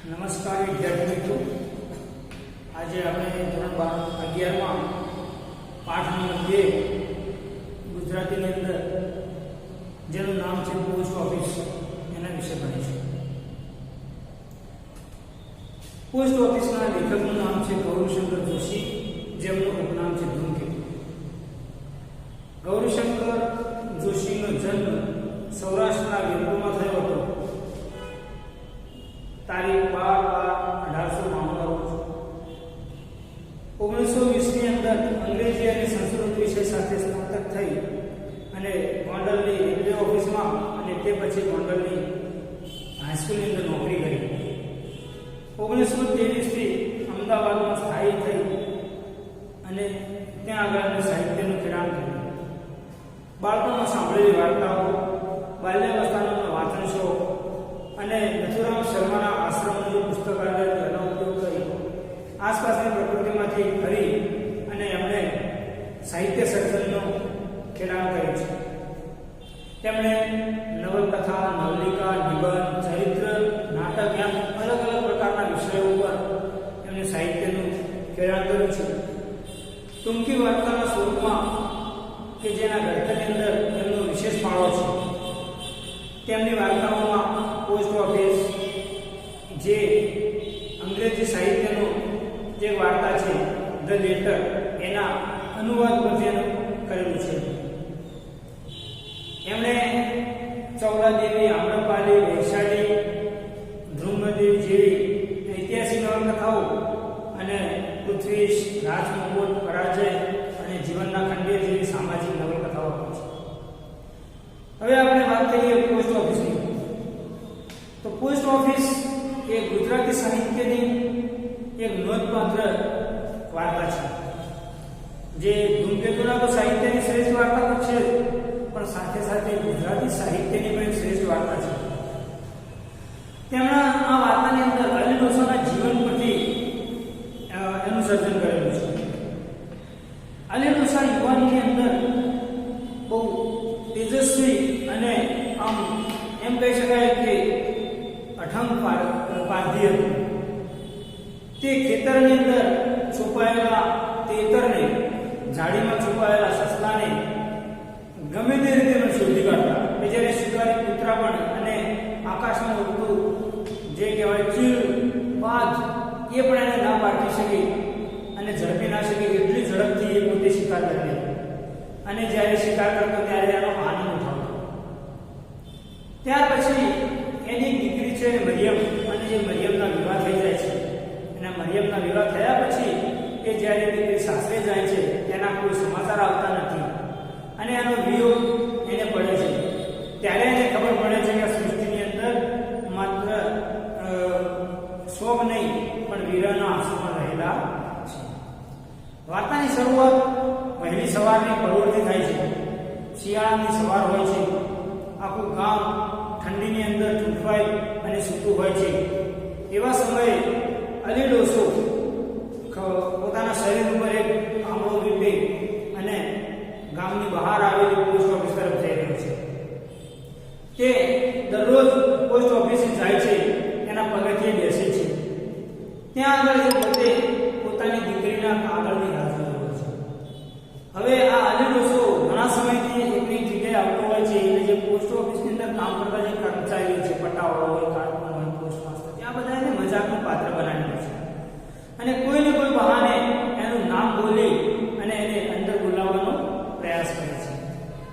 નમસ્કાર વિદ્યાર્થી મિત્રો, આજે આપણે ધોરણ 11માં પાઠ નંબર 2 ગુજરાતીની અંદર જેનું નામ છે પોસ્ટ ઓફિસ એના વિશે ભણીશું. પોસ્ટ ઓફિસના લેખકનું નામ છે ગૌરીશંકર જોશી, જેમનું ઉપનામ છે ધૂમકેતુ. ગૌરીશંકર જોશીનો જન્મ સૌરાષ્ટ્રના વીરપુરમાં થયો હતો. તારીખ 12/12/1892 રોજ 1920 ની અંદર અંગ્રેજી અને સંસ્કૃત વિષય સાથે સ્નાતક થઈ અને ગોંડલની રેલવે ઓફિસમાં અને તે પછી ગોંડલની હાઈસ્કૂલની અંદર નોકરી કરી. 1923 થી અમદાવાદમાં સ્થાયી થઈ અને ત્યાં આગળ સાહિત્યનું ખેડાણ કર્યું. બાળપણમાં સાંભળેલી વાર્તાઓ, બાલ્યાવસ્થાનો વાંચન શોખ અને નથુરામ શર્માના આશ્રમનું પુસ્તકાલય તેનો ઉપયોગ કરી આસપાસની પ્રકૃતિમાંથી ખરી અને એમણે સાહિત્ય સર્જનનો ખેડાણ કર્યું છે. તેમણે નવલકથા, નવલિકા, નિબંધ, ચરિત્ર, નાટક એમ અલગ અલગ પ્રકારના વિષયો ઉપર એમણે સાહિત્યનું ખેડાણ કર્યું છે. ટૂંકી વાર્તાના સ્વરૂપમાં કે જેના ઘડતરની અંદર એમનો વિશેષ ફાળો છે. તેમની વાર્તાઓમાં પોસ્ટ ઓફિસ, જે અંગ્રેજી સાહિત્યનો જે વાર્તા છે ધ લેટર, એના અનુવાદ પરથી કરેલું છે. એમણે ચૌલાદેવી, આમ્રપાલી, વૈશાલી, ધ્રુવદેવી જેવી ઐતિહાસિક નવલકથાઓ અને પૃથ્વીશ, રાજમુકુટ, પરાજય અને જીવનના ખંડેર જેવી સામાજિક નવલકથાઓ આપી છે. હવે આપણે વાત કરીએ પોસ્ટ ઓફિસની. તો પોસ્ટ ઓફિસ એ ગુજરાતી સાહિત્યની એક નોંધપાત્ર વાર્તા છે. જે ધૂમકેતુના તો સાહિત્યની શ્રેષ્ઠ વાર્તા તો છે, પણ સાથે સાથે ગુજરાતી સાહિત્યની પણ શ્રેષ્ઠ વાર્તા છે. તેમણે આ વાર્તાની અંદર અલી ડોસાના જીવન પરથી એનું સર્જન કરેલું છે. અલી ડોસા યુવાનની અંદર બહુ તેજસ્વી અને આમ એમ કહી શકાય કે અઠંગ પારધી હતું. તે ખેતરની અંદર છુપાયેલા તેતરને, ઝાડીમાં છુપાયેલા સસલાને ગમે તે રીતે શોધી કાઢતા. કે જ્યારે શિકારી કૂતરા પણ અને આકાશમાં ઉડતું જે કહેવાય ચીલ, બાજ, એ પણ એને ના પારખી શકે અને ઝડપી ના શકે એટલી ઝડપથી એ પોતે શિકાર કરે. અને જ્યારે શિકાર કરતો ત્યારે એનો આનંદ ઉઠાવતો. ત્યાર પછી એની દીકરી છે મરિયમ, અને જે મરિયમના વિવાહ થઈ જાય છે. અને મરિયમના વિવાહ થયા પછી એ જ્યારે દીકરી સાસરે જાય છે તેના કોઈ સમાચાર આવતા નથી અને એનો વિયોગ એને પડે છે. ત્યારે એને ખબર પડે છે કે સૃષ્ટિની અંદર માત્ર શોક નહીં પણ વીરના આંસુ પણ રહેલા છે. વાર્તાની શરૂઆત વહેલી સવારની પરોળથી થાય છે. શિયાળાની સવાર હોય છે. આખું ગામ ઠંડીની અંદર ચૂંટવાય અને સૂતું હોય છે. એવા સમયે અલી ડોસો પોતાના શરીર ઉપર એક આંબળો વીંટે અને ગામની બહાર આવેલી પોસ્ટ ઓફિસ તરફ જઈ રહ્યો છે. તે દરરોજ પોસ્ટ ઓફિસે જાય છે, એના પગથિયે બેસે છે. ત્યાં આગળ એ પોતે પોતાની દીકરીના કાગળની રાહ જોઈ રહ્યો છે. હવે આ અલી ડોસો ઘણા સમયથી એકની જગ્યાએ આવતો હોય છે. એટલે જે પોસ્ટ ઓફિસની અંદર કામ કરતા જે કર્મચારીઓ છે, પટાવાળો હોય, કાર્ટૂન હોય, પોસ્ટ માસ્ટર, ત્યાં બધા એને મજાકનું પાત્ર બનાવી દે છે. અને કોઈને કોઈ બહાને એનું નામ બોલી અને એને અંદર બોલાવવાનો પ્રયાસ કરે છે.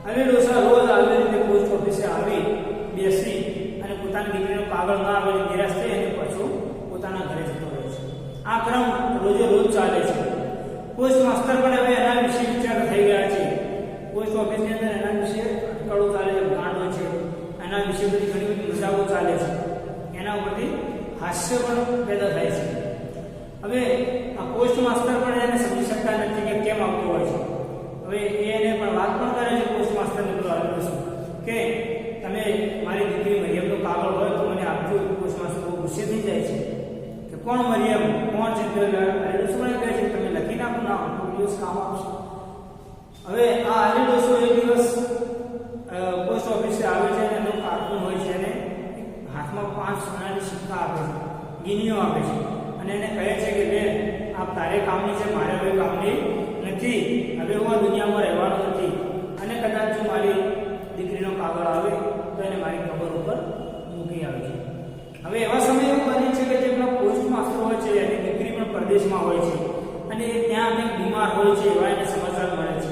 અલી ડોસા રોજ આવી રીતે પોસ્ટ ઓફિસે આવી બેસી અને પોતાની દીકરીનો કાગળ ના આવે નિરાશ થઈ અને પાછું પોતાના ઘરે જતો રહે છે. આ ક્રમ રોજે રોજ ચાલે છે. પોસ્ટ માસ્ટર પણ હવે એના વિશે વિચાર થઈ ગયા છે. પોસ્ટ ઓફિસની અંદર એના વિશે અટકળો ચાલે છે, ગાંડો છે, એના વિશે બધી ઘણી બધી મજાકો ચાલે છે. એના ઉપરથી હાસ્ય પણ પેદા થાય છે. હવે આ પોસ્ટ માસ્ટર પણ એને સમજી શકતા નથી કે કેમ આવતો હોય છે. હવે એને પણ વાત પણ કરે છે પોસ્ટ માસ્ટરને કે તમે મારી દીકરી મરિયમનો કાગળ હોય તો મને આપજો. પોસ્ટ માસ્ટર બહુ ગુસ્સે થઈ જાય છે કે કોણ મરિયમ, કોણ છે? શું કહે છે તમે લખી નાખો, ના કોઈ દિવસ કામ આપશે. હવે આ અલી ડોસો એક દિવસ પોસ્ટ ઓફિસે આવે છે અને એનો કાર્ટૂન હોય છે અને હાથમાં 5 સોનાની સિક્કા આપે છે. ગિનીઓ આપે છે અને એને કહે છે કે બેન આ તારે કામની છે, મારે હવે કામની નથી, હવે હું આ દુનિયામાં રહેવાનો નથી, અને કદાચ જો મારી દીકરીનો કાગળ આવે તો એને મારી કબર ઉપર મૂકી આવે છે. હવે એવા સમય એવું બને છે કે જે પેલા પોસ્ટ માસ્ટર હોય છે એની દીકરી પણ પરદેશમાં હોય છે અને એ ત્યાં કંઈક બીમાર હોય છે એવા એને સમાચાર મળે છે.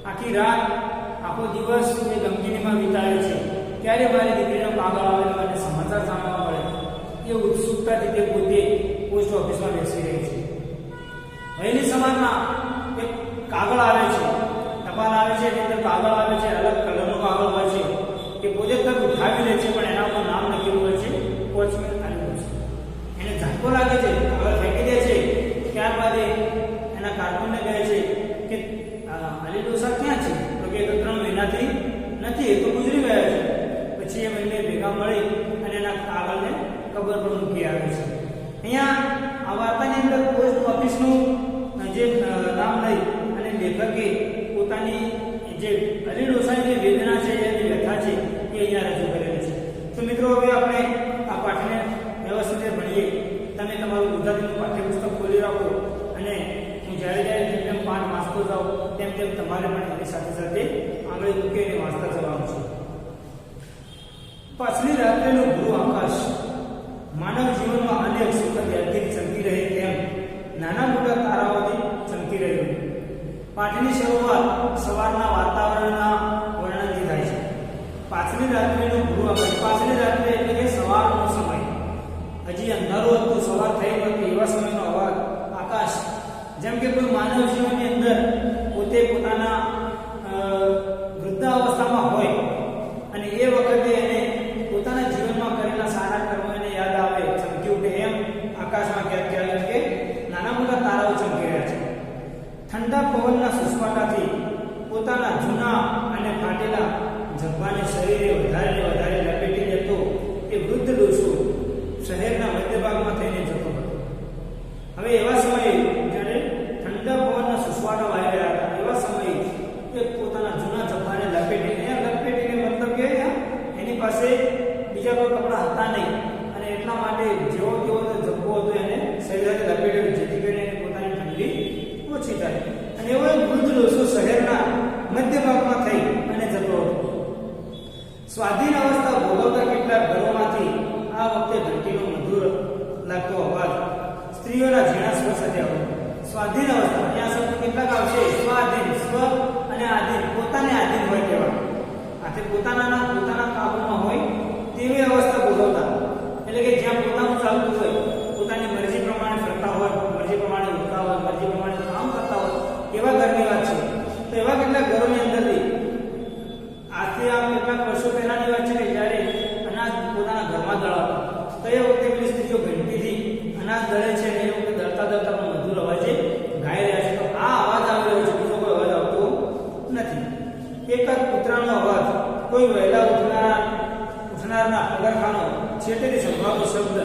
આખી રાત આખો દિવસ એ ગમગીનીમાં વિતાવે છે, ક્યારે મારી દીકરીનો કાગળ આવે તો મને સમાચાર જાણવા મળે, એ ઉત્સુકતાથી તે પોતે પોસ્ટ ઓફિસમાં બેસી રહી છે. વહેલી સવારના એક કાગળ આવે છે, ટપાલ આવે છે, એની અંદર કાગળ આવે છે, અલગ કલરનો કાગળ હોય છે, એ પોતે તક ઉઠાવી લે છે પણ એના ઉપર નામ લખેલું હોય છે વોચમેન આલ્યું છે. એને ઝટકો લાગે છે, કાગળ ફેંકી દે છે. ત્યારબાદ એના કારકુનને કહે છે કે અલી ડોસા ક્યાં છે? તો કે 3 મહિનાથી નથી, એ તો ગુજરી ગયા છે. પછી એ બંને ભેગા મળી અને એના કાગળને કબર પર મૂકી આવે છે. અહીંયા આ વાર્તાની અંદર પોસ્ટ ઓફિસનું જે નામ લઈ અને લેખકે પોતાની જે અલી ડોસાની જે વેદના છે, એની વ્યથા છે, એ અહીંયા રજૂ કરેલી છે. તો મિત્રો હવે આપણે આ પાઠને વ્યવસ્થિત ભણીએ. તમે તમારું ગુજરાતીનું પાઠ્યપુસ્તક ખોલી રાખો અને હું જ્યારે જેમ જેમ પાઠ વાંચતો જાઉં તેમ તેમ તમારે પણ એની સાથે સાથે આંગળી મૂકી અને વાંચતા જવાનું છે. પાછલી રાત્રિનું ભૂ આકાશ માનવ જીવનમાં અનેક સુખદ યાદગીર ચમકી રહે તેમ નાના મોટા તારાઓથી ચમકી રહ્યું. પાઠની શરૂઆત સવારના વાતાવરણના વર્ણનથી થાય છે. પાછલી રાત્રિનું ભૂ આકાશ, પાછલી રાત્રિ એટલે કે સવારનો સમય, હજી અંધારું હતું, સવાર થઈ નથી એવા સમયનો અવાજ, આકાશ, જેમ કે કોઈ માનવ જીવનની અંદર પોતે પોતાના વૃદ્ધાવસ્થામાં હોય અને એ વખતે એને પોતાના જીવનમાં કરેલા સારા કર્મો એને યાદ આવે, ચમકી ઉઠે, એમ આકાશમાં ક્યાંક ક્યાંક કે નાના મોટા તારાઓ ચમકી રહ્યા છે. ઠંડા પવનના સુસવાટાથી પોતાના જૂના અને ફાટેલા જબ્બાને શરીરે વધારે ને વધારે લપેટી લેતો એ વૃદ્ધ ડોસો શહેરના મધ્ય ભાગમાં થઈને જતો હતો. હવે એવા સમયે જ્યારે ઠંડા પવનના સુસવાટા વાઈ રહ્યા હતા, એવા સમયે એ પોતાના જૂના જબ્બાને લપેટીને મતલબ કે એની પાસે બીજા કોઈ કપડાં હતા નહીં અને એટલા માટે જેવો તેવો જબ્બો હતો એને શરીરે લપેટ્યો, જેથી કરીને એને પોતાની ઠંડી ઓછી થાય. અને એવો એક વૃદ્ધ ડોસો શહેરના મધ્ય ભાગમાં થઈ અને જતો હતો. સ્વાધીન અવસ્થા ભોગવતા કેટલાક ઘરોમાંથી આ વખતે ઘંટીનો મધુર લાગતો અવાજ સ્ત્રીઓના ઝીણા સ્વર સાથે આવ્યો. સ્વાધીન અવસ્થા, અહીંયા શબ્દ કેટલાક આવશે, સ્વાધીન, સ્વ અને આધીન, પોતાને આધીન હોય તેવા, આથી પોતાના કાબુમાં હોય તેવી અવસ્થા ભોગવતા, એટલે કે જ્યાં પોતાનું ચાલતું હોય, પોતાની મરજી પ્રમાણે ફરતા હોય, મરજી પ્રમાણે ઉઠતા હોય, મરજી પ્રમાણે કામ કરતા હોય, એવા ઘરની વાત છે. તો એવા કેટલાક ઘરોની અંદરથી આજથી આ કેટલાક વર્ષો પહેલાની વાત છે કે જ્યારે અનાજ પોતાના ઘરમાં દળાવતા, તો એ વખતે પેલી સ્ત્રીઓ ઘંટીથી અનાજ દળે છે અને એ વખતે દળતા મધુર અવાજે ગાઈ રહ્યા છે. તો આ અવાજ આવી રહ્યો છે, બીજો કોઈ અવાજ આવતો નથી. એક જ કૂતરાનો અવાજ, કોઈ વહેલા ઉઠનારના પગરખાનો, છેટેથી સંભાવતો શબ્દ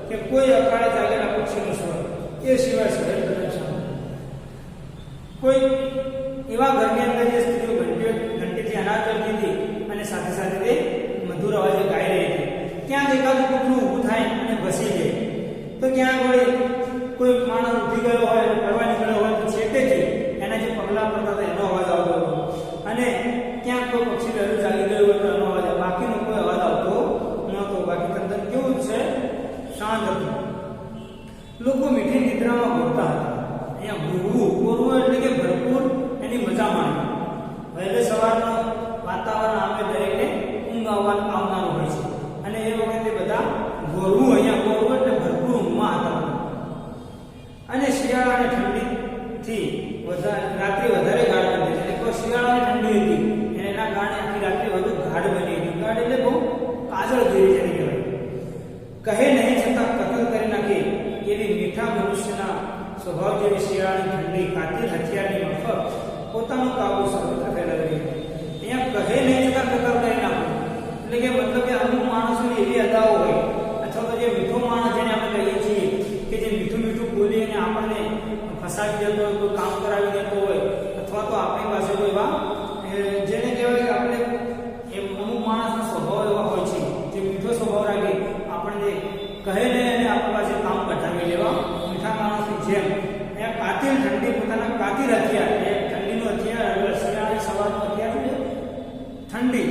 કે કોઈ અકાળે જાગેલા પક્ષીનો સ્વર, એ સિવાય શહેર તરફ કોઈ એવા ઘરની અંદર જે સ્ત્રીઓ ઘંટીથી અનાજ કરતી હતી અને સાથે સાથે તે મધુર અવાજે ગાઈ રહી હતી. ક્યાંક એકાદું કૂતરું ઊભું થાય અને બસી જાય, તો ક્યાંક કોઈ માણસ ઉઠી ગયો હોય અને ફરવા નીકળ્યો હોય તો છેટેથી એના જે પગલા પડતા હતા એનો અવાજ આવતો હતો. અને ક્યાંક કોઈ પક્ષી વહેલું જાગી ગયું હોય તો એનો અવાજ, બાકીનો કોઈ અવાજ આવતો નહોતો. બાકી તંત્ર કેવું છે, શાંત હતું. લોકો મીઠી નિદ્રામાં બોલતા હતા. અહીંયા બોલવું એટલે કે ભરપૂર એની મજા માણી. વહેલે સવારનું વાતાવરણ આવે દરેકને ઊંઘ આવનારું હોય છે અને એ વખતે બધા ગોરવું, અહીંયા ગોરવું એટલે ભરપૂર ઊંઘમાં હતા. અને શિયાળાની ઠંડીથી રાત્રિ વધારે ગાઢ બની છે. એટલે શિયાળાની ઠંડી હતી અને એના કારણે આખી રાત્રિ વધુ ગાઢ બની હતી. ગાઢ એટલે બહુ કાજળ જેવી જેને કહેવાય. કહે નહીં છતાં કતલ કરી નાખે એવી મીઠા મનુષ્યના સ્વભાવ જેવી શિયાળાની ઠંડી કાતિલ હથિયારની મફક પોતાનો કાબુ સર્વત્ર ફેલાવી. અહીંયા કહે નહીં છતાં કતલ કરી નાખો એટલે કે મતલબ કે અમુક માણસોની એવી અદાઓ હોય, અથવા તો જે મીઠો માણસ જેને આપણે કહીએ છીએ કે જે મીઠું બોલી અને આપણને ફસાવી દેતો હોય, કોઈ કામ કરાવી દેતો હોય, અથવા તો આપણી પાસે કોઈ એવા જેને કહેવાય કે આપણે અમુક માણસના સ્વભાવ એવા હોય છે જે મીઠો સ્વભાવ રાખે, આપણને કહે નહીં અને આપણી પાસે રાત્રિ હથિયાર એ ઠંડીનું હથિયાર, શિયાળાની સવારનું હથિયાર છે ઠંડી,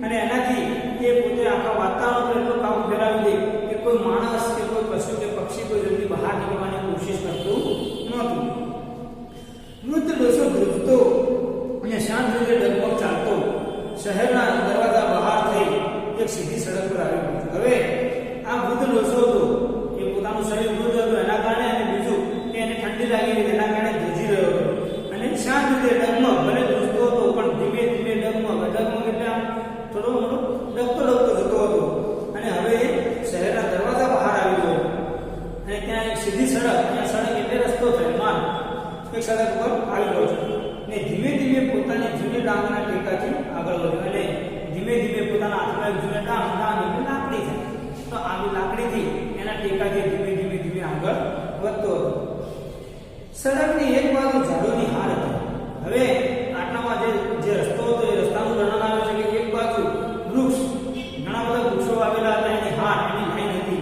અને એનાથી એ પોતે આખા વાતાવરણ પર એટલો કાબુ ફેલાવી દે કે કોઈ માણસ કે કોઈ પશુ કે પક્ષી કોઈ જલ્દી બહાર નીકળવાની કોશિશ કરતું નહોતું. વૃદ્ધ ડોસો ધ્રુજતો અને શાંત રીતે ડગમગ ચાલતો શહેરના દરવાજા બહાર થઈ એક સીધી સડક પર આવ્યો. હવે આ વૃદ્ધ ડોસો હતો એ પોતાનું શરીર વૃદ્ધ હતું એના કારણે, અને બીજું કે એને ઠંડી લાગી હતી એના કારણે ધ્રુજી રહ્યો હતો, અને શાંત રીતે ડગમગ ભલે ધ્રુજતો હતો પણ ધીમે ધીમે ડગમગ એટલે આમ થોડો મોટો ડગતો જતો હતો. અને હવે એ શહેરના દરવાજા બહાર આવી ગયો, અને ત્યાં એક સીધી સડક, અહીંયા સડક એટલે રસ્તો થયો માર્ગ, એક સડક પર આવી ગયો છે, ને ધીમે ધીમે પોતાની જૂની ડાંગના ટેકાથી આગળ વધ્યો, અને ધીમે ધીમે પોતાના હાથમાં જૂની ડાંગ એટલે લાકડી છે, તો આવી લાકડીથી એના ટેકાથી ધીમે ધીમે આગળ વધતો હતો. સડકની એક બાજુ ઝાડોની હાર હતી. હવે આટલામાં જે રસ્તો હતો એ રસ્તાનું વર્ણન આવે છે કે એક બાજુ વૃક્ષ, ઘણા બધા વૃક્ષો આવેલા હતા, એની હાર, એની લાઈન હતી,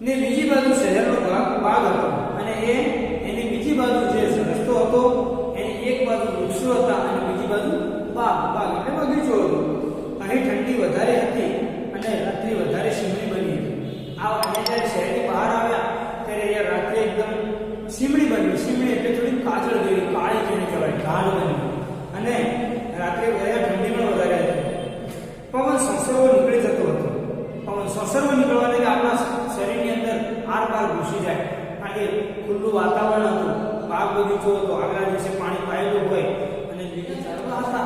ને બીજી બાજુ શહેરનો બાગ હતો, અને એની બીજી બાજુ જે રસ્તો હતો એની એક બાજુ વૃક્ષો હતા અને બીજી બાજુ બાગ એટલે બગીચો હતો. અહીં ઠંડી વધારે હતી અને રાત્રિ વધારે શીમળી બની હતી. અહીંયા જ્યારે શહેરની બહાર આવ્યા ત્યારે અહીંયા રાત્રે એકદમ શીમળી બની. શીમળી એટલે થોડી કાજળ જેવી, કાળી જેને કહેવાય, ઢાળ બની, અને રાત્રે અહીંયા ઠંડી પણ વધારે હતી. પવન સસરવો નીકળી જતો હતો. પવન સસરવો નીકળવાને કે આપણા શરીરની અંદર આરપાર ઘૂસી જાય, કારણ કે ખુલ્લું વાતાવરણ હતું, બાગ બગીચો હતો, આગલા દિવસે પાણી પાયેલું હોય અને લીલા ઝાડવા હતા,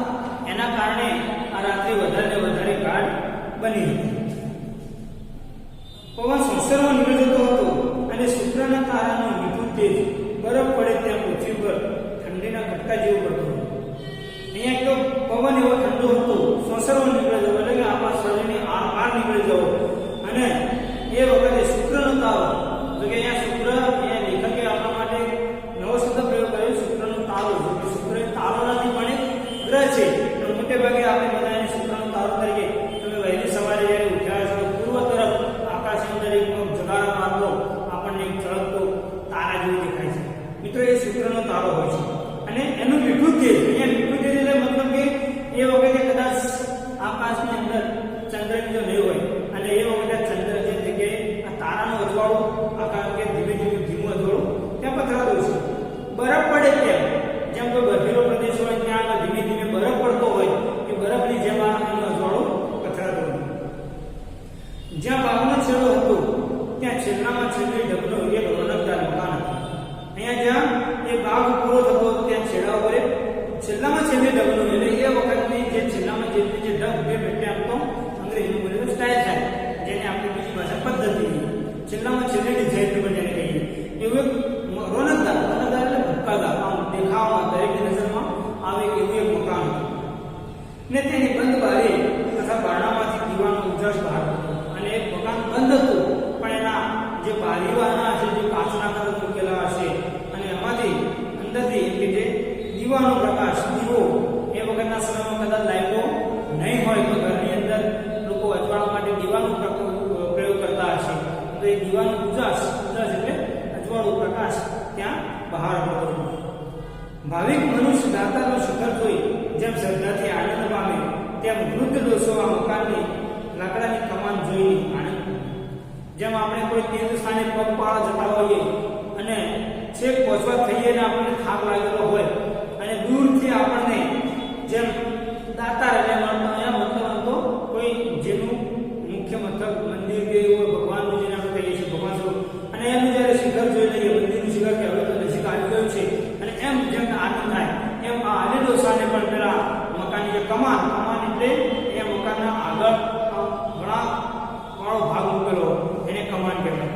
એના કારણે આ રાત્રે વધારે ગાઢ બની હતી. પવન સસરવો નીકળી જતો હતો અને શુક્રના તારાનું મીઠું તેજ બરફ પડે ત્યાં પૃથ્વી પર ઠંડીના કટકા જેવું પડતું હતું. અહીંયા તો પવન એવો ઠંડો હતો, સસરવો નીકળી જવો એટલે કે આપણા શરીરની આર નીકળી જવો. અને એ વખતે શુક્રનો તારો, તો કે અહીંયા શુક્ર, અહીંયા લેખકે આપણા માટે નવો શબ્દ પ્રયોગ કર્યો, શુક્રનો તારો. શુક્ર એ તારો નથી પણ એક ગ્રહ છે, પણ મોટે ભાગે આપણે બધા એને શુક્રનો તારો તરીકે, તમે વહેલી સવારે જ્યારે ઉઠ્યા છો પૂર્વ તરફ આકાશની અંદર એક જગાડા મારતો આપણને એક ચળકતો તારા જેવું દેખાય છે. મિત્રો એ શુક્રનો તારો હોય છે, અને એનું મીઠું તેજ, અહીંયા મીઠું તેજ એટલે મતલબ કે એ વખતે કદાચ આકાશની અંદર ચંદ્ર જો નહીં હોય, અને એ વખતે ચંદ્ર જે જગ્યાએ આ તારાનું અજવાળું, આકાશ કે ધીમું અજવાળું ત્યાં પથરાતું છે. બરફ પડે ત્યાં, જેમ કોઈ બર્ફીલો પ્રદેશ હોય ત્યાં આગળ ધીમે બરફ પડતો હોય, એ બરફની જેમ એનું અજવાળું પથરાતું હોય. જ્યાં બાગનો છેડો હતો ત્યાં છેલ્લામાં છેલ્લી ઢબનું એક રોનકદાર મકાન હતું. અહીંયા જ્યાં એ બાગ પૂરો થતો ત્યાં છેડા ઉપર છેલ્લામાં છેલ્લી ઢબનું, એટલે એ વખતની જે છેલ્લામાં છેલ્લી જે ઢબ એટલે આમ તો અંગ્રેજીમાં બોલે સ્ટાઇલ થાય, જેને આપણે બીજી ભાષા પદ્ધતિ, છેલ્લામાં છેલ્લી ડિઝાઇન પણ જેને કહીએ, એવું એક રોનકદાર એટલે ભટકાદાર, આમ દેખાવમાં દરેકની નજરમાં આવે એવું એક મકાન હતું. ને તેની બંધ બારી તથા બારણામાંથી દીવાનો ઉજાસ બહાર હતો, અને એક મકાન બંધ હતું પણ એના જે બારીવાના છે, જે કાચના કલર મૂકેલા હશે, અને એમાંથી અંદરથી કે જે દીવાનો પ્રકાશ, દીવો એ વખતના સમયમાં કદાચ લાઈટો નહીં હોય તો ઘરની અંદર લોકો અજવાળા માટે દીવાનો પ્રયોગ કરતા હશે, તો એ દીવાનો ઉજાસ એટલે અજવાળું પ્રકાશ ત્યાં બહાર આવતો હતો. ભાવિક મનુષ્ય દાતાનું શિખર જોઈ જેમ શ્રદ્ધાથી આનંદ પામે, તેમ વૃદ્ધ ડોસો આ મકાનની લાકડાની કમાન જોઈ આનંદ. જેમ આપણે કોઈ તીર્થ સ્થાને પગપાળા જતા હોઈએ અને છેક પહોંચવા થઈએ ને આપણને થાક લાગેલો હોય, અને દૂરથી આપણને જેમ દાતાર એટલે મતલબ તો કોઈ જેનું મુખ્ય મથક મંદિર કે એવું ભગવાનનું જેને આપણે કહીએ છીએ ભગવાન સ્વરૂપ, અને એનું જ્યારે શિખર જોઈ લઈએ, મંદિરનું શિખર કે હવે તો નજીક આવી ગયું છે, અને એમ જેમ આનંદ થાય એમ આ આલી ડોસાને પણ પેલા મકાનની જે કમાન એટલે એ મકાનના આગળ ઘણા વાળો ભાગ મૂકેલો એને કમાન કહેવાય.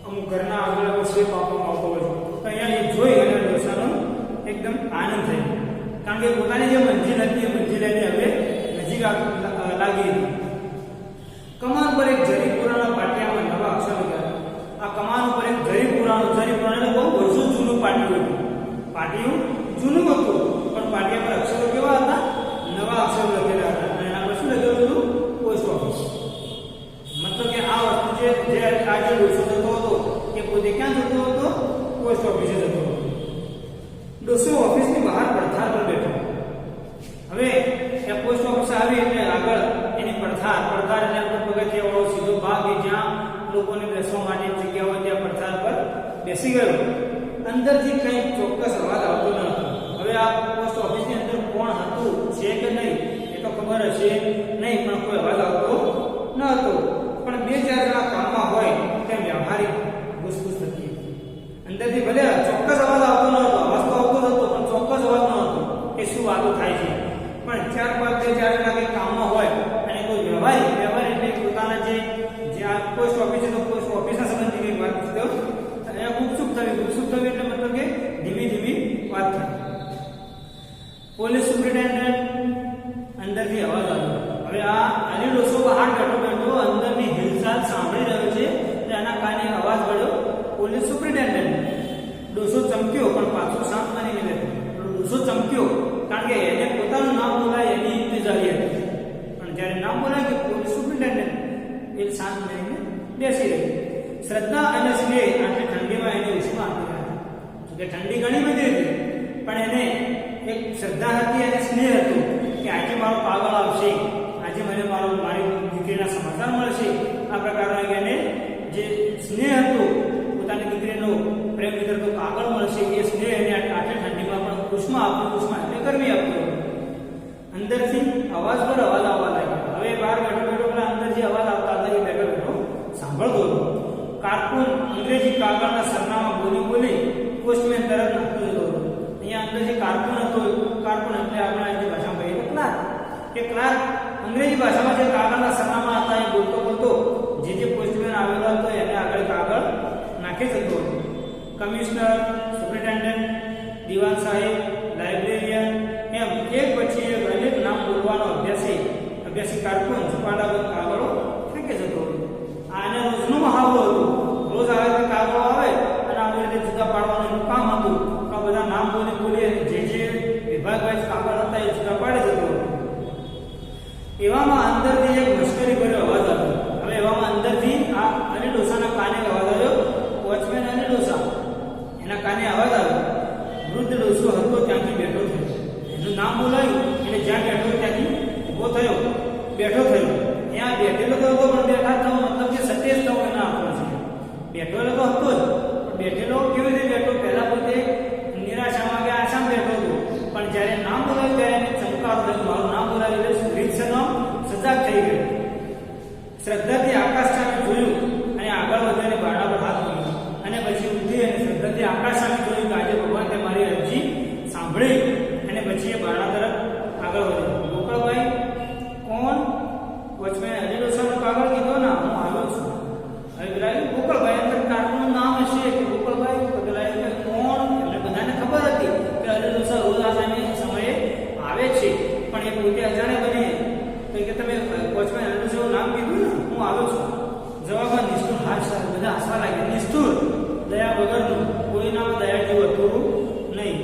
અમુક ઘરના આગળ શેપ આપવામાં આવતો હોય છે, તો અહીંયા એ જોઈ અને ડોસાનો એકદમ આનંદ થાય, કારણ કે પોતાની જે મંજિલ હતી એ મંજિલ એને હવે નજીક લાગી હતી. કમાન પર એક જરી પુરાણા પાટિયામાં નવા અક્ષર લખ્યા. આ કમાન ઉપર એક જરી પુરાણું એટલે બહુ વર્ષો જૂનું પાટિયું હતું. પાટિયું જૂનું હતું પણ પાટિયા પર અક્ષરો કેવા હતા? નવા અક્ષરો લખેલા હતા, અને એના પર શું લખેલું હતું? Post office. મતલબ કે આ વસ્તુ જે આજે ડોસો જતો હતો એ પોતે ક્યાં જતો હતો? પોસ્ટ ઓફિસે જતો હતો. ડોસો ઓફિસની બહાર પડથાર પર બેઠો. હવે એ પોસ્ટ ઓફિસ આવી એટલે આગળ એની પડથાર એટલે આપણે પગથિયાવાળો સીધો ભાગ કે જ્યાં લોકોને બેસવા માટે જગ્યા હોય ત્યાં પડથાર પર બેસી ગયો. અંદરથી કંઈ ચોક્કસ અવાજ આવતો ન હતો. હવે આ પોસ્ટ ઓફિસની અંદર કોણ હતું છે કે નહીં એ તો ખબર હશે નહીં, પણ કોઈ અવાજ આવતો ન હતો. પણ બે ચાર જણા કામમાં હોય તેમ વ્યવહારિક ઘૂસઘૂસ થતી હતી. અંદરથી ભલે ચોક્કસ અવાજ આવતો ન હતો, અવાજ તો આવતો હતો પણ ચોક્કસ અવાજ ન હતો કે શું વાતો થાય છે. પણ ચાર જણા કંઈ કામમાં હોય અને કોઈ વ્યવહાર એટલે પોતાના જે આ પોસ્ટ ઓફિસ છે તો પોસ્ટ ઓફિસના સંબંધી કંઈક વાત તો અહીંયા ગુપચુપ થવી એટલે મતલબ કે ધીમી વાત થાય. પોલીસ સુપ્રિન્ટેન્ડન્ટ અંદરથી અવાજ આવ્યો. હવે આ અનિલ ડોસો બહાર બેઠો અંદરની હિલચાલ સાંભળી રહ્યો છે એટલે આના કાને અવાજ પડ્યો પોલીસ સુપ્રિન્ટેન્ડન્ટ. ડોસો ચમક્યો પણ પાછો શાંત બનીને બેઠો. ડોસો ચમક્યો કારણ કે એને પોતાનું નામ બોલાય એની ઇંતજારી હતી. પણ જ્યારે નામ બોલાય કે પોલીસ સુપ્રિન્ટેન્ડન્ટ એ શાંત બનીને બેસી રહી. શ્રદ્ધા અને સ્નેહ આટલી ઠંડીમાં એને ઉષ્મા આપી રહ્યા હતા. કે ઠંડી ઘણી બધી હતી પણ એને એક શ્રદ્ધા હતી અને સ્નેહ હતું કે આજે મારો કાગળ આવશે, આજે મને મારી દીકરીના સમાચાર મળશે. આ પ્રકારનો એને જે સ્નેહ હતો પોતાની દીકરીનો પ્રેમ મિત્ર તો કાગળ મળશે એ સ્નેહ એને આટલી ઠંડીમાં પણ ઉષ્મા એટલે ગરમી આપતો. અંદરથી અવાજ પર અવાજ આવવા લાગ્યો. હવે બહાર બેઠો પેલા અંદરથી અવાજ આવતા હતા એ બેઠો સાંભળતો હતો. કારકુન અંગ્રેજી કાગળના સરનામા બોલી પોસ્ટમેન તરફ નાખતો જતો હતો. અહીંયા અંદર જે કારકુન હતો, કારકુન એટલે આપણે અહીંની ભાષામાં કહીએ તો ક્લાર્ક. કે ક્લાર્ક અંગ્રેજી ભાષામાં જે કાગળના સરનામા હતા એ બોલતો જે પોસ્ટમેન આવેલો હતો એને આગળ કાગળ નાખી જતો હતો. કમિશનર, સુપ્રિન્ટેન્ડન્ટ, દિવાન સાહેબ, લાઇબ્રેરિયન એમ એક પછી એક અનેક નામ બોલવાનો અભ્યાસી કારકુન છુપાયેલા કાગળો ફેંકે જતો હતો. આને રોજનો મહાવરો હતો. રોજ આવે તો કાગળો આવે અને આવી રીતે જુદા પાડવાનું એનું કામ હતું. આ બધા નામ બોલી જે વિભાગ વાઇઝ કાગળ હતા એ જુદા પાડી જતો હતો. એવામાં અંદરથી એક મશ્કરી ભર્યો અવાજ આવ્યો. હવે એવામાં અંદરથી આ અનિલ ડોસાના કાને અવાજ આવ્યો. વોચમેન અનિલ ડોસા એના કાને અવાજ આવ્યો. વૃદ્ધ ડોસો હતો ત્યાંથી બેઠો થયો. એનું નામ બોલાયું એટલે જ્યાં બેઠો ત્યાંથી ઊભો થયો, બેઠો થયો. ત્યાં બેઠેલો તો હતો પણ બેઠા થયો મતલબ કે સત્ય જ થવો એના આપણો છે. બેઠેલો તો હતો જ પણ બેઠેલો કેવી રીતે બેઠો? પહેલા પોતે નિરાશામાં કે આશામાં બેઠો હતો પણ જ્યારે નામ બોલાવ્યું ત્યારે એને ચમકારો થયો. મારું નામ બોલાવ્યું એટલે રીતસરનો સજાગ થઈ ગયો. શ્રદ્ધાથી આકાશ સામે જોયું અને આગળ વધીને બારણા પર હાથ મૂક્યો અને પછી ઉઠી અને શ્રદ્ધાથી આકાશ સામે જોયું કે આજે ભગવાને મારી અરજી સાંભળી અને પછી એ બારણા તરફ આગળ વધ્યો. ગોકળભાઈ કોણ? વોચમેન અનિલ ડોસાનો કાગળ કીધો ને હું આવ્યો છું. હવે પેલા ગોકળભાઈ અંદર કારકુનનું નામ હશે કે ગોકળભાઈ પેલા એટલે કોણ? એટલે બધાને ખબર હતી કે અનિલ ડોસા રોજ આ સમયે આવે છે પણ એ પોતે અજાણે બની તો કે તમે વોચમેન અનિલ ડોસાનું નામ કીધું ને હું આવ્યો છું. જવાબમાં નિષ્ઠુર હાથ બધા હસવા લાગ્યા. નિષ્ઠુર દયા વગરનું કોઈનામાં દયા જેવું હતું નહીં.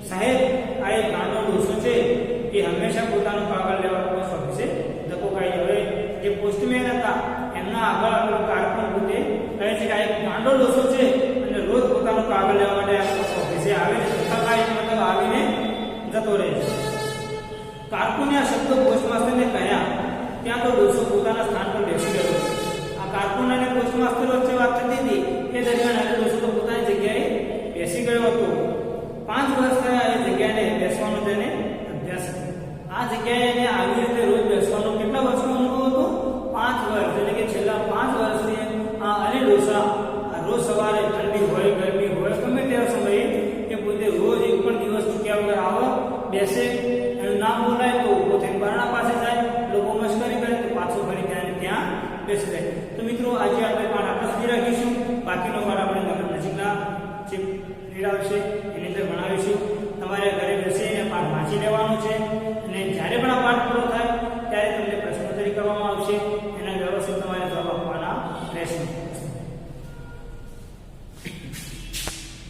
સાહેબ આ એક ગાંડો ડોસો છે એ હંમેશા પોતાનું કાગળ લેવા પોસ્ટ ઓફિસે ધક્કો ખાઈ. હવે જે પોસ્ટમેન હતા એમના આગળ આપણો કારકુન પોતે કહે છે કે આ એક ગાંડો ડોસો છે અને રોજ પોતાનું કાગળ લેવા માટે આ પોસ્ટ ઓફિસે આવે છે. ધક્કા ખાઈ મતલબ આવીને જતો રહે છે. કારકુને આ શબ્દો પોસ્ટમાસ્ટરને કહ્યા ત્યાં તો ડોસો પોતાના સ્થાન પર બેસી ગયો. આ કારકુન અને પોસ્ટમાસ્ટર વચ્ચે વાત થતી હતી એ દરમિયાન અનિલ ડોસો તો પોતાની જગ્યાએ બેસી ગયો હતો. 5 વર્ષ થયા એ જગ્યાને બેસવાનો તેને અભ્યાસ હતો. આ જગ્યાએ એને આવી રીતે રોજ બેસવાનો કેટલા વર્ષનો અનુભવ હતો? 5 વર્ષ. એટલે કે છેલ્લા 5 વર્ષથી આ અનિલ ડોસા રોજ સવારે ઠંડી હોય ગરમી હોય ગમે તેવા સમયે એ પોતે રોજ એક પણ દિવસ ચૂક્યા વગર આવે, બેસે, એનું નામ બોલાય તો પોતે બારણા પાસે જાય, લોકો મશ્કરી કરે તો પાછું ફરી ત્યાં બેસી જાય. તો મિત્રો આજે આપણે પાઠ આટલા સુધી રાખીશું. બાકીનો પાઠ